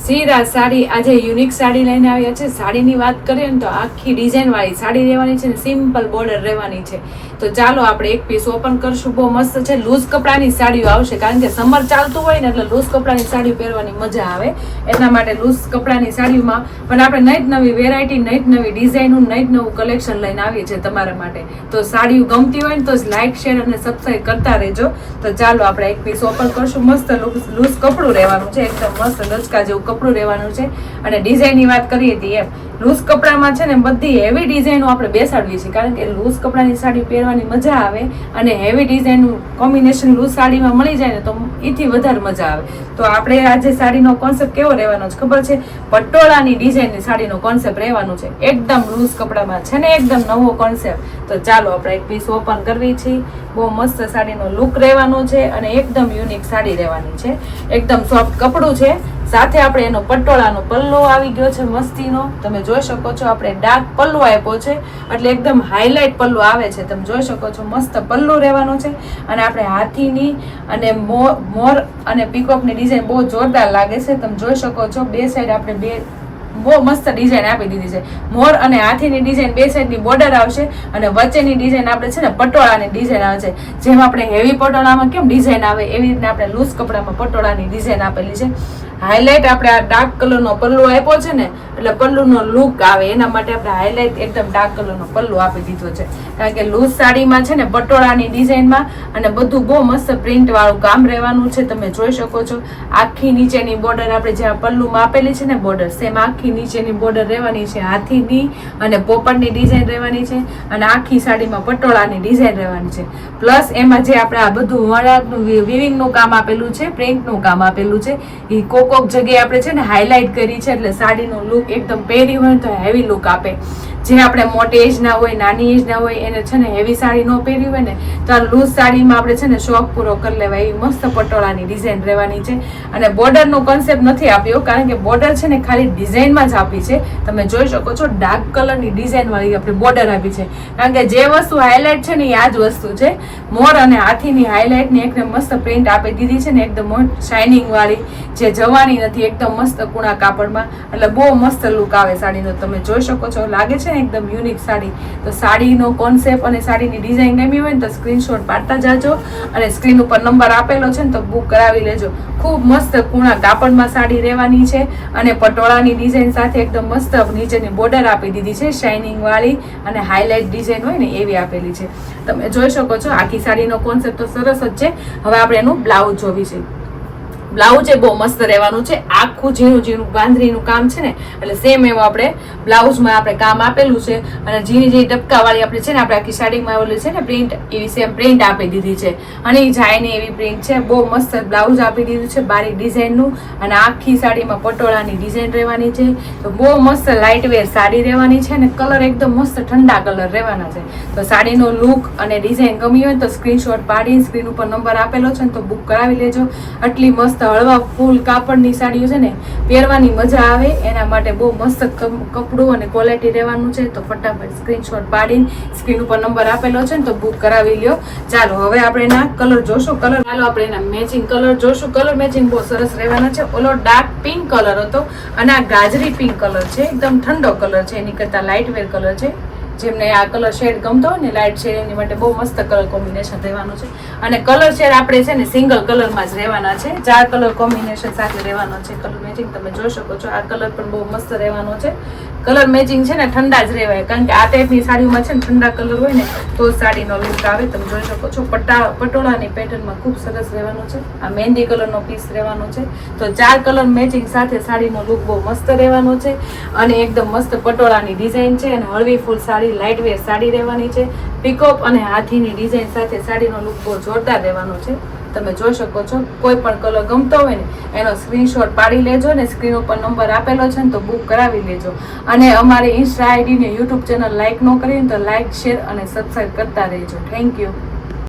સીરા સાડી આજે યુનિક સાડી લઈને આવ્યા છે. સાડીની વાત કરીએ ને તો આખી ડિઝાઇન વાળી સાડી રહેવાની છે ને સિમ્પલ બોર્ડર રહેવાની છે. તો ચાલો આપણે એક પીસ ઓપન કરશું. બહુ મસ્ત છે. લૂઝ કપડાની સાડીઓ આવશે કારણ કે સમર ચાલતું હોય ને એટલે લૂઝ કપડાની સાડીઓ પહેરવાની મજા આવે એટલા માટે લૂઝ કપડાની સાડીઓમાં પણ આપણે નઈ નવી વેરાયટી નઈ નવી ડિઝાઇનનું નઈ નવું કલેક્શન લઈને આવીએ છીએ તમારા માટે. તો સાડીઓ ગમતી હોય ને તો લાઈક શેર અને સબસ્ક્રાઇબ કરતા રહેજો. તો ચાલો આપણે એક પીસ ઓપન કરશું. મસ્ત લૂઝ કપડું રહેવાનું છે, એકદમ મસ્ત લચકા જેવું કપડું રહેવાનું છે. અને ડિઝાઇનની વાત કરીએ તો એમ લૂઝ કપડામાં છે ને બધી હેવી ડિઝાઇનો આપણે બેસાડવી છે કારણ કે લૂઝ કપડાની સાડી પહેરવાની મજા આવે અને હેવી ડિઝાઇનનું કોમ્બિનેશન લૂઝ સાડીમાં મળી જાય ને તો એથી વધારે મજા આવે. તો આપણે આજે સાડીનો કોન્સેપ્ટ કેવો રહેવાનો છે ખબર છે? પટોળાની ડિઝાઇનની સાડીનો કોન્સેપ્ટ રહેવાનો છે. એકદમ લૂઝ કપડામાં છે ને એકદમ નવો કોન્સેપ્ટ. તો ચાલો આપણે એક પીસ ઓપન કરવી છે. બહુ મસ્ત સાડીનો લુક રહેવાનો છે અને એકદમ યુનિક સાડી રહેવાની છે. એકદમ સોફ્ટ કપડું છે. સાથે આપણે એનો પટોળાનો પલ્લો આવી ગયો છે મસ્તીનો. તમે જોઈ શકો છો આપણે ડાર્ક પલ્લો આપ્યો છે એટલે એકદમ હાઇલાઇટ પલ્લો આવે છે. તમે જોઈ શકો છો મસ્ત પલ્લો રહેવાનો છે. અને આપણે હાથીની અને મોર અને પીકોકની ડિઝાઇન બહુ જોરદાર લાગે છે. તમે જોઈ શકો છો બે સાઈડ આપણે બહુ મસ્ત ડિઝાઇન આપી દીધી છે. મોર અને હાથીની ડિઝાઇન બે સાઈડની બોર્ડર આવશે અને વચ્ચેની ડિઝાઇન આપણે છે ને પટોળાની ડિઝાઇન આવે છે. જેમ આપણે હેવી પટોળામાં કેમ ડિઝાઇન આવે એવી રીતના આપણે લૂઝ કપડામાં પટોળાની ડિઝાઇન આપેલી છે. હાઇલાઇટ આપણે આ ડાર્ક કલરનો પલ્લો આપ્યો છે ને એટલે પલ્લુનો લુક આવે એના માટે આપણે હાઇલાઇટ એકદમ ડાર્ક કલરનો પલ્લો આપી દીધો છે કારણ કે લૂઝ સાડીમાં છે ને પટોળાની ડિઝાઇનમાં અને બધું બહુ મસ્ત પ્રિન્ટ વાળું કામ રહેવાનું છે. તમે જોઈ શકો છો આખી નીચેની બોર્ડર આપણે જ્યાં પલ્લુમાં આપેલી છે ને બોર્ડર સેમ આખી નીચેની બોર્ડર રહેવાની છે. હાથીની અને પોપટની ડિઝાઇન રહેવાની છે અને આખી સાડીમાં પટોળાની ડિઝાઇન રહેવાની છે. પ્લસ એમાં જે આપણે આ બધું વણાટનું વિવિંગનું કામ આપેલું છે, પ્રિન્ટનું કામ આપેલું છે એ કોક જગ્યાએ આપણે છે ને હાઇલાઇટ કરી છે એટલે સાડીનો લુક એકદમ પહેરી હોય તો હેવી લુક આપે. જે આપણે મોટી એજ ના હોય નાની એજ ના હોય એને છે ને હેવી સાડી ન પહેરી હોય ને તો આ લૂઝ સાડીમાં આપણે છે ને શોખ પૂરો કરી લેવાય એવી મસ્ત પટોળાની ડિઝાઇન રહેવાની છે. અને બોર્ડરનો કોન્સેપ્ટ નથી આપ્યો કારણ કે બોર્ડર છે ને ખાલી ડિઝાઇનમાં જ આપી છે. તમે જોઈ શકો છો ડાર્ક કલરની ડિઝાઇન વાળી આપણે બોર્ડર આપી છે કારણ કે જે વસ્તુ હાઇલાઇટ છે ને એ આ જ વસ્તુ છે. મોર અને હાથીની હાઇલાઇટ ને એકદમ મસ્ત પ્રિન્ટ આપી દીધી છે ને એકદમ શાઇનિંગ વાળી જે જવાની નથી એકદમ મસ્ત કુણા કાપડમાં એટલે બહુ મસ્ત લુક આવે સાડીનો. તમે જોઈ શકો છો લાગે છે ને એકદમ યુનિક સાડી. તો સાડીનો કોન્સેપ્ટ અને સાડીની ડિઝાઇન ગમી હોય ને તો સ્ક્રીનશોટ પાડતા જાજો અને સ્ક્રીન ઉપર નંબર આપેલો છે ને તો બુક કરાવી લેજો. ખૂબ મસ્ત કુણા કાપડમાં સાડી રહેવાની છે અને પટોળાની ડિઝાઇન સાથે એકદમ મસ્ત નીચેની બોર્ડર આપી દીધી છે શાઇનિંગ વાળી અને હાઇલાઇટ ડિઝાઇન હોય ને એવી આપેલી છે. તમે જોઈ શકો છો આખી સાડીનો કોન્સેપ્ટ તો સરસ જ છે. હવે આપણે એનું બ્લાઉઝ જોવી છે. બ્લાઉઝ એ બહુ મસ્ત રહેવાનું છે. આખું ઝીણું ઝીણું બાંધણીનું કામ છે ને એટલે સેમ એવું આપણે બ્લાઉઝમાં આપણે કામ આપેલું છે અને ઝીણી ઝીણી ટપકાવાળી આપણે છે ને આપણે આખી સાડીમાં આવેલી છે ને પ્રિન્ટ એવી સેમ પ્રિન્ટ આપી દીધી છે અને એ જાય ને એવી પ્રિન્ટ છે. બહુ મસ્ત બ્લાઉઝ આપી દીધું છે બારી ડિઝાઇનનું અને આખી સાડીમાં પટોળાની ડિઝાઇન રહેવાની છે. તો બહુ મસ્ત લાઇટ વેર સાડી રહેવાની છે અને કલર એકદમ મસ્ત ઠંડા કલર રહેવાના છે. તો સાડીનો લુક અને ડિઝાઇન ગમી હોય તો સ્ક્રીનશોટ પાડી સ્ક્રીન ઉપર નંબર આપેલો છે ને તો બુક કરાવી લેજો. આટલી મસ્ત હળવા ફૂલ કાપડની સાડીઓ છે ને પહેરવાની મજા આવે એના માટે બહુ મસ્ત કપડું અને ક્વોલિટી રહેવાનું છે. તો ફટાફટ સ્ક્રીનશોટ પાડીને સ્ક્રીન ઉપર નંબર આપેલો છે ને તો બુક કરાવી લ્યો. ચાલો હવે આપણે એના કલર જોશું. ચાલો આપણે એના મેચિંગ કલર જોશું. કલર મેચિંગ બહુ સરસ રહેવાના છે. ઓલો ડાર્ક પિંક કલર હતો અને આ ગાજરી પિંક કલર છે. એકદમ ઠંડો કલર છે એની કરતા લાઇટ વેર કલર છે. જેમને આ કલર શેડ ગમતો હોય ને લાઇટ શેડ એની માટે બહુ મસ્ત કલર કોમ્બિનેશન રહેવાનું છે. અને કલર શેડ આપણે છે ને સિંગલ કલરમાં જ રહેવાના છે. 4 કલર કોમ્બિનેશન સાથે રહેવાનો છે. કલર મેચિંગ તમે જોઈ શકો છો. આ કલર પણ બહુ મસ્ત રહેવાનો છે. કલર મેચિંગ છે ને ઠંડા જ રહેવાય કારણ કે આ ટાઈપની સાડીઓમાં છે ને ઠંડા કલર હોય ને તો સાડીનો લુક આવે. તમે જોઈ શકો છો પટોળાની પેટર્નમાં ખૂબ સરસ રહેવાનું છે. આ મહેંદી કલરનો પીસ રહેવાનો છે. તો 4 કલર મેચિંગ સાથે સાડીનો લુક બહુ મસ્ત રહેવાનો છે અને એકદમ મસ્ત પટોળાની ડિઝાઇન છે અને હળવી ફૂલ સાડી લાઇટ વેર સાડી રહેવાની છે. પીકોક અને હાથીની ડિઝાઇન સાથે સાડીનો લુક બહુ જોરદાર રહેવાનો છે. તમે જોઈ શકો છો. કોઈ પણ કલર ગમતો હોય ને એનો સ્ક્રીનશોટ પાડી લેજો ને સ્ક્રીન ઉપર નંબર આપેલો છે ને તો બુક કરાવી લેજો. અને અમારી ઇન્સ્ટા આઈડી ને યુટ્યુબ ચેનલ લાઇક ન કરીને તો લાઇક શેર અને સબસ્ક્રાઇબ કરતા રહેજો. Thank you.